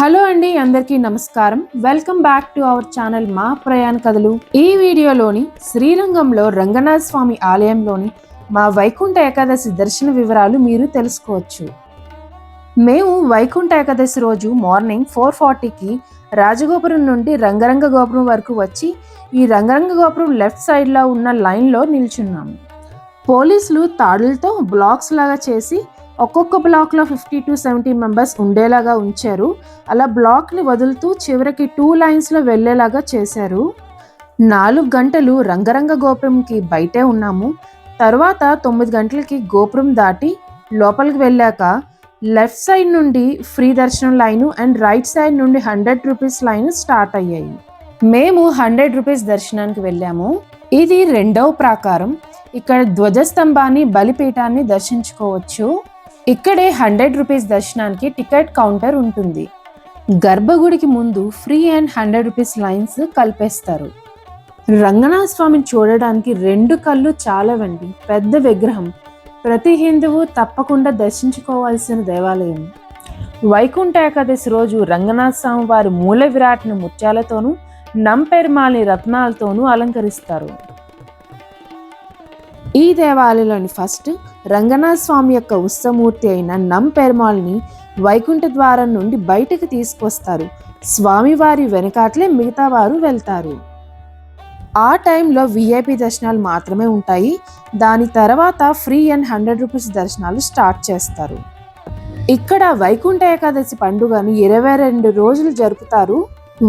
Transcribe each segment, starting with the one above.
Hello అండి, అందరికీ నమస్కారం. Welcome back to our channel మా ప్రయాణ కథలు. ఈ వీడియోలోని శ్రీరంగంలో రంగనాథ స్వామి ఆలయంలోని మా వైకుంఠ ఏకాదశి దర్శన వివరాలు మీరు తెలుసుకోవచ్చు. మేము వైకుంఠ ఏకాదశి రోజు మార్నింగ్ 4:40కి రాజగోపురం నుండి రంగరంగ గోపురం వరకు వచ్చి ఈ రంగరంగ గోపురం లెఫ్ట్ సైడ్లో ఉన్న లైన్లో నిల్చున్నాము. పోలీసులు తాడులతో బ్లాక్స్ లాగా చేసి ఒక్కొక్క బ్లాక్లో 50 to 70 మెంబర్స్ ఉండేలాగా ఉంచారు. అలా బ్లాక్ని వదులుతూ చివరికి 2 లైన్స్లో వెళ్ళేలాగా చేశారు. 4 గంటలు రంగరంగ గోపురంకి బయటే ఉన్నాము. తర్వాత 9 గంటలకి గోపురం దాటి లోపలికి వెళ్ళాక లెఫ్ట్ సైడ్ నుండి ఫ్రీ దర్శనం లైను అండ్ రైట్ సైడ్ నుండి 100 రూపీస్ లైన్ స్టార్ట్ అయ్యాయి. మేము 100 రూపీస్ దర్శనానికి వెళ్ళాము. ఇది రెండవ ప్రాకారం. ఇక్కడ ధ్వజస్తంభాన్ని బలిపీఠాన్ని దర్శించుకోవచ్చు. ఇక్కడే 100 రూపీస్ దర్శనానికి టికెట్ కౌంటర్ ఉంటుంది. గర్భగుడికి ముందు ఫ్రీ అండ్ 100 రూపీస్ లైన్స్ కలిపేస్తారు. రంగనాథ స్వామిని చూడడానికి 2 కళ్ళు చాలవండి. పెద్ద విగ్రహం, ప్రతి హిందువు తప్పకుండా దర్శించుకోవాల్సిన దేవాలయం. వైకుంఠ ఏకాదశి రోజు రంగనాథ స్వామి వారి మూల విరాట్ను ముత్యాలతోనూ నంపెరుమాళని రత్నాలతోనూ అలంకరిస్తారు. ఈ దేవాలయంలోని ఫస్ట్ రంగనాథ స్వామి యొక్క ఉత్సవమూర్తి అయిన నంపెరుమాళని వైకుంఠ ద్వారం నుండి బయటకు తీసుకొస్తారు. స్వామివారి వెనకాట్లే మిగతా వారు వెళ్తారు. ఆ టైంలో విఐపి దర్శనాలు మాత్రమే ఉంటాయి. దాని తర్వాత ఫ్రీ అండ్ 100 రూపీస్ దర్శనాలు స్టార్ట్ చేస్తారు. ఇక్కడ వైకుంఠ ఏకాదశి పండుగను 22 రోజులు జరుపుతారు.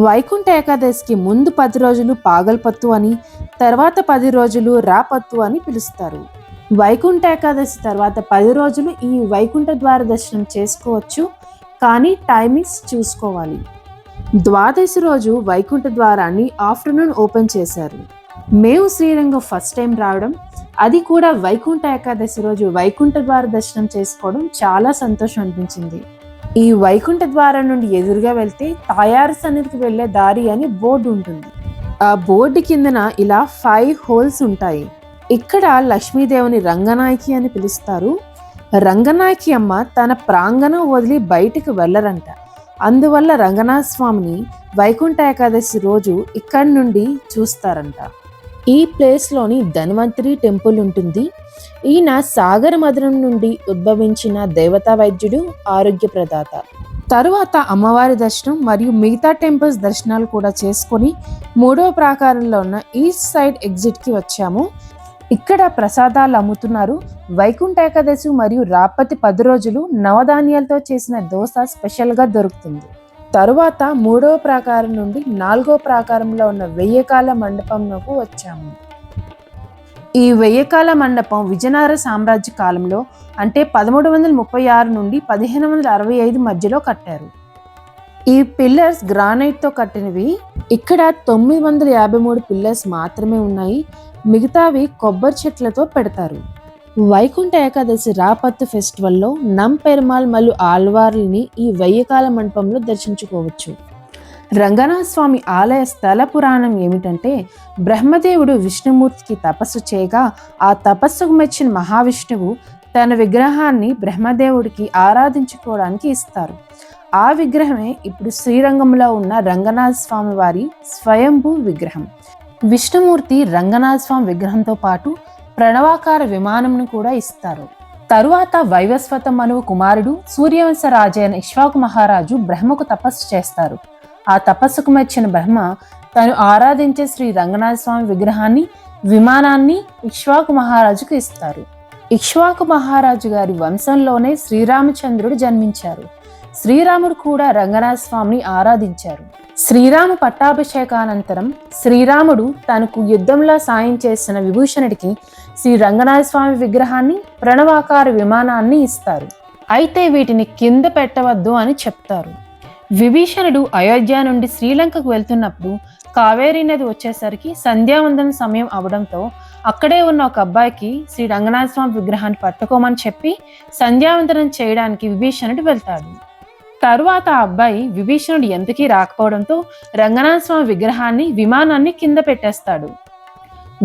వైకుంఠ ఏకాదశికి ముందు 10 రోజులు పాగల్పత్తు అని, తర్వాత 10 రోజులు రాపత్తు అని పిలుస్తారు. వైకుంఠ ఏకాదశి తర్వాత 10 రోజులు ఈ వైకుంఠ ద్వార దర్శనం చేసుకోవచ్చు, కానీ టైమింగ్స్ చూసుకోవాలి. ద్వాదశి రోజు వైకుంఠ ద్వారాన్ని ఆఫ్టర్నూన్ ఓపెన్ చేశారు. మేము శ్రీరంగం ఫస్ట్ టైం రావడం, అది కూడా వైకుంఠ ఏకాదశి రోజు వైకుంఠ ద్వార దర్శనం చేసుకోవడం చాలా సంతోషం అనిపించింది. ఈ వైకుంఠ ద్వారం నుండి ఎదురుగా వెళ్తే తాయారు సన్నిధికి వెళ్లే దారి అని బోర్డు ఉంటుంది. ఆ బోర్డు కిందన ఇలా 5 హోల్స్ ఉంటాయి. ఇక్కడ లక్ష్మీదేవిని రంగనాయకి అని పిలుస్తారు. రంగనాయకి అమ్మ తన ప్రాంగణం వదిలి బయటికి వెళ్ళరంట. అందువల్ల రంగనాథ స్వామిని వైకుంఠ ఏకాదశి రోజు ఇక్కడి నుండి చూస్తారంట. ఈ ప్లేస్లోని ధన్వంతరి టెంపుల్ ఉంటుంది. ఈయన సాగర మధురం నుండి ఉద్భవించిన దేవతా వైద్యుడు, ఆరోగ్య ప్రదాత. తరువాత అమ్మవారి దర్శనం మరియు మిగతా టెంపుల్స్ దర్శనాలు కూడా చేసుకొని 3వ ప్రాకారంలో ఉన్న ఈస్ట్ సైడ్ ఎగ్జిట్కి వచ్చాము. ఇక్కడ ప్రసాదాలు అమ్ముతున్నారు. వైకుంఠ ఏకాదశి మరియు రాపతి 10 రోజులు నవధాన్యాలతో చేసిన దోశ స్పెషల్గా దొరుకుతుంది. తరువాత 3వ ప్రాకారం నుండి 4వ ప్రాకారంలో ఉన్న వెయ్యకాల మండపంకు వచ్చాము. ఈ వెయ్యకాల మండపం విజయనగర సామ్రాజ్య కాలంలో అంటే 1336 నుండి 1565 మధ్యలో కట్టారు. ఈ పిల్లర్స్ గ్రానైట్తో కట్టినవి. ఇక్కడ 953 పిల్లర్స్ మాత్రమే ఉన్నాయి. మిగతావి కొబ్బరి చెట్లతో పెడతారు. వైకుంఠ ఏకాదశి రాపత్తు ఫెస్టివల్లో నంపెరుమాళ్ మరియు ఆళ్వార్లని ఈ వెయ్యకాల మండపంలో దర్శించుకోవచ్చు. రంగనాథ స్వామి ఆలయ స్థల పురాణం ఏమిటంటే, బ్రహ్మదేవుడు విష్ణుమూర్తికి తపస్సు చేయగా ఆ తపస్సుకు మెచ్చిన మహావిష్ణువు తన విగ్రహాన్ని బ్రహ్మదేవుడికి ఆరాధించుకోవడానికి ఇస్తారు. ఆ విగ్రహమే ఇప్పుడు శ్రీరంగంలో ఉన్న రంగనాథ స్వామి వారి స్వయంభూ విగ్రహం. విష్ణుమూర్తి రంగనాథ స్వామి విగ్రహంతో పాటు ప్రణవాకార విమానంను కూడా ఇస్తారు. తరువాత వైవస్వత మనువు కుమారుడు సూర్యవంశ రాజైన ఇక్ష్వాకు మహారాజు బ్రహ్మకు తపస్సు చేస్తారు. ఆ తపస్సుకు మెచ్చిన బ్రహ్మ తను ఆరాధించే శ్రీ రంగనాథ స్వామి విగ్రహాన్ని, విమానాన్ని ఇక్ష్వాకు మహారాజుకు ఇస్తారు. ఇక్ష్వాకు మహారాజు గారి వంశంలోనే శ్రీరామచంద్రుడు జన్మించారు. శ్రీరాముడు కూడా రంగనాథ స్వామిని ఆరాధించారు. శ్రీరామ పట్టాభిషేకానంతరం శ్రీరాముడు తనకు యుద్ధంలో సాయం చేసిన విభూషణుడికి శ్రీ రంగనాథ స్వామి విగ్రహాన్ని, ప్రణవాకార విమానాన్ని ఇస్తారు. అయితే వీటిని కింద పెట్టవద్దు అని చెప్తారు. విభీషణుడు అయోధ్య నుండి శ్రీలంకకు వెళ్తున్నప్పుడు కావేరీ నది వచ్చేసరికి సంధ్యావందన సమయం అవడంతో అక్కడే ఉన్న ఒక అబ్బాయికి శ్రీ రంగనాథ స్వామి విగ్రహాన్ని పట్టుకోమని చెప్పి సంధ్యావందనం చేయడానికి విభీషణుడు వెళ్తాడు. తరువాత ఆ అబ్బాయి విభీషణుడు ఎందుకీ రాకపోవడంతో రంగనాథ స్వామి విగ్రహాన్ని, విమానాన్ని కింద పెట్టేస్తాడు.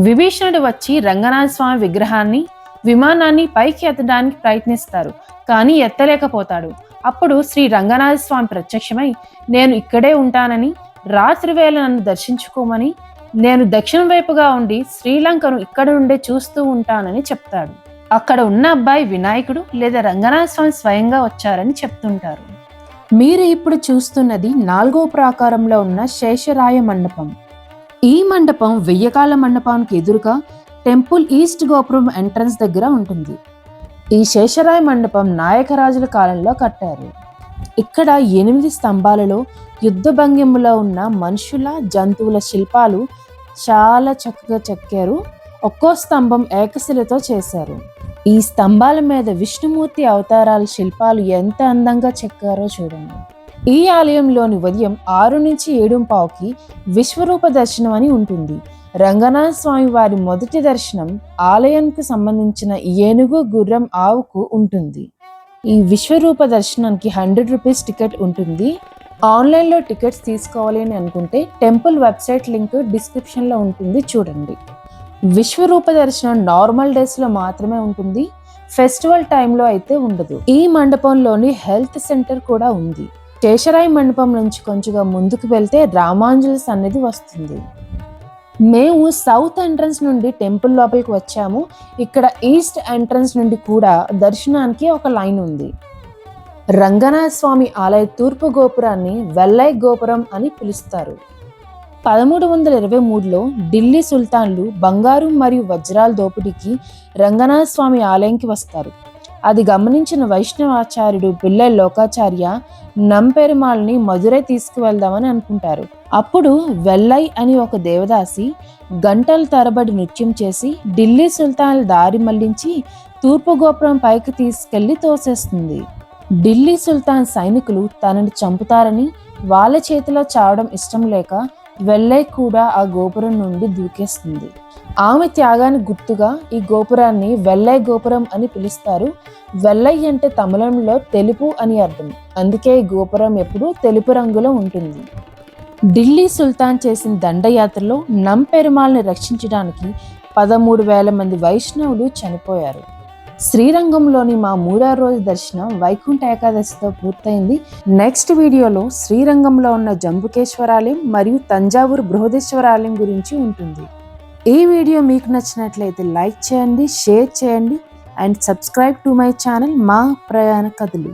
విభీషణుడు వచ్చి రంగనాథ స్వామి విగ్రహాన్ని, విమానాన్ని పైకి ఎత్తడానికి ప్రయత్నిస్తారు, కానీ ఎత్తలేకపోతాడు. అప్పుడు శ్రీ రంగనాథ స్వామి ప్రత్యక్షమై, నేను ఇక్కడే ఉంటానని, రాత్రి వేళ నన్ను దర్శించుకోమని, నేను దక్షిణం వైపుగా ఉండి శ్రీలంకను ఇక్కడ నుండే చూస్తూ ఉంటానని చెప్తాడు. అక్కడ ఉన్న అబ్బాయి వినాయకుడు లేదా రంగనాథ స్వామి స్వయంగా వచ్చారని చెప్తుంటారు. మీరు ఇప్పుడు చూస్తున్నది 4వ ప్రాకారంలో ఉన్న శేషరాయ మండపం. ఈ మండపం వెయ్యకాల మండపానికి ఎదురుగా టెంపుల్ ఈస్ట్ గోపురం ఎంట్రన్స్ దగ్గర ఉంటుంది. ఈ శేషరాయ మండపం నాయకరాజుల కాలంలో కట్టారు. ఇక్కడ 8 స్తంభాలలో యుద్ధ భంగిమలో ఉన్న మనుషుల, జంతువుల శిల్పాలు చాలా చక్కగా చెక్కారు. ఒక్కో స్తంభం ఏకశిలతో చేశారు. ఈ స్తంభాల మీద విష్ణుమూర్తి అవతారాల శిల్పాలు ఎంత అందంగా చెక్కారో చూడండి. ఈ ఆలయంలోని ఉదయం 6 నుంచి 7:15కి విశ్వరూప దర్శనం అని ఉంటుంది. రంగనాథ స్వామి వారి మొదటి దర్శనం ఆలయానికి సంబంధించిన ఏనుగు, గుర్రం, ఆవుకు ఉంటుంది. ఈ విశ్వరూప దర్శనానికి 100 రూపీస్ టికెట్ ఉంటుంది. ఆన్లైన్లో టికెట్స్ తీసుకోవాలి అని అనుకుంటే టెంపుల్ వెబ్సైట్ లింక్ డిస్క్రిప్షన్లో ఉంటుంది, చూడండి. విశ్వరూప దర్శనం నార్మల్ డేస్లో మాత్రమే ఉంటుంది, ఫెస్టివల్ టైంలో అయితే ఉండదు. ఈ మండపంలోని హెల్త్ సెంటర్ కూడా ఉంది. శేషరాయ మండపం నుంచి కొంచెంగా ముందుకు వెళ్తే రామాంజలి సన్నిధి వస్తుంది. మేము సౌత్ ఎంట్రన్స్ నుండి టెంపుల్ లోపలికి వచ్చాము. ఇక్కడ ఈస్ట్ ఎంట్రన్స్ నుండి కూడా దర్శనానికి ఒక లైన్ ఉంది. రంగనాథ స్వామి ఆలయ తూర్పు గోపురాన్ని వెల్లై గోపురం అని పిలుస్తారు. 1323లో ఢిల్లీ సుల్తాన్లు బంగారు మరియు వజ్రాల దోపిడీకి రంగనాథ స్వామి ఆలయంకి వస్తారు. అది గమనించిన వైష్ణవాచార్యుడు పిల్లై లోకాచార్య నంపెరుమాల్ని మధురై తీసుకువెళ్దామని అనుకుంటారు. అప్పుడు వెల్లై అని ఒక దేవదాసి గంటల తరబడి నృత్యం చేసి ఢిల్లీ సుల్తాన్ల దారి మళ్లించి తూర్పు గోపురం పైకి తీసుకెళ్లి తోసేస్తుంది. ఢిల్లీ సుల్తాన్ సైనికులు తనని చంపుతారని, వాళ్ళ చేతిలో చావడం ఇష్టం లేక వెల్లై కూడా ఆ గోపురం నుండి దూకేస్తుంది. ఆమె త్యాగానికి గుర్తుగా ఈ గోపురాన్ని వెల్లై గోపురం అని పిలుస్తారు. వెల్లై అంటే తమిళంలో తెలుపు అని అర్థం. అందుకే ఈ గోపురం ఎప్పుడూ తెలుపు రంగులో ఉంటుంది. ఢిల్లీ సుల్తాన్ చేసిన దండయాత్రలో నంపెరుమాల్ని రక్షించడానికి 13,000 మంది వైష్ణవులు చనిపోయారు. శ్రీరంగంలోని మా 3వ రోజు దర్శనం వైకుంఠ ఏకాదశితో పూర్తయింది. నెక్స్ట్ వీడియోలో శ్రీరంగంలో ఉన్న జంబుకేశ్వరాలయం మరియు తంజావూరు బృహదేశ్వరాలయం గురించి ఉంటుంది. ఈ వీడియో మీకు నచ్చినట్లయితే లైక్ చేయండి, షేర్ చేయండి and subscribe to my channel మా ప్రయాణ కథలు.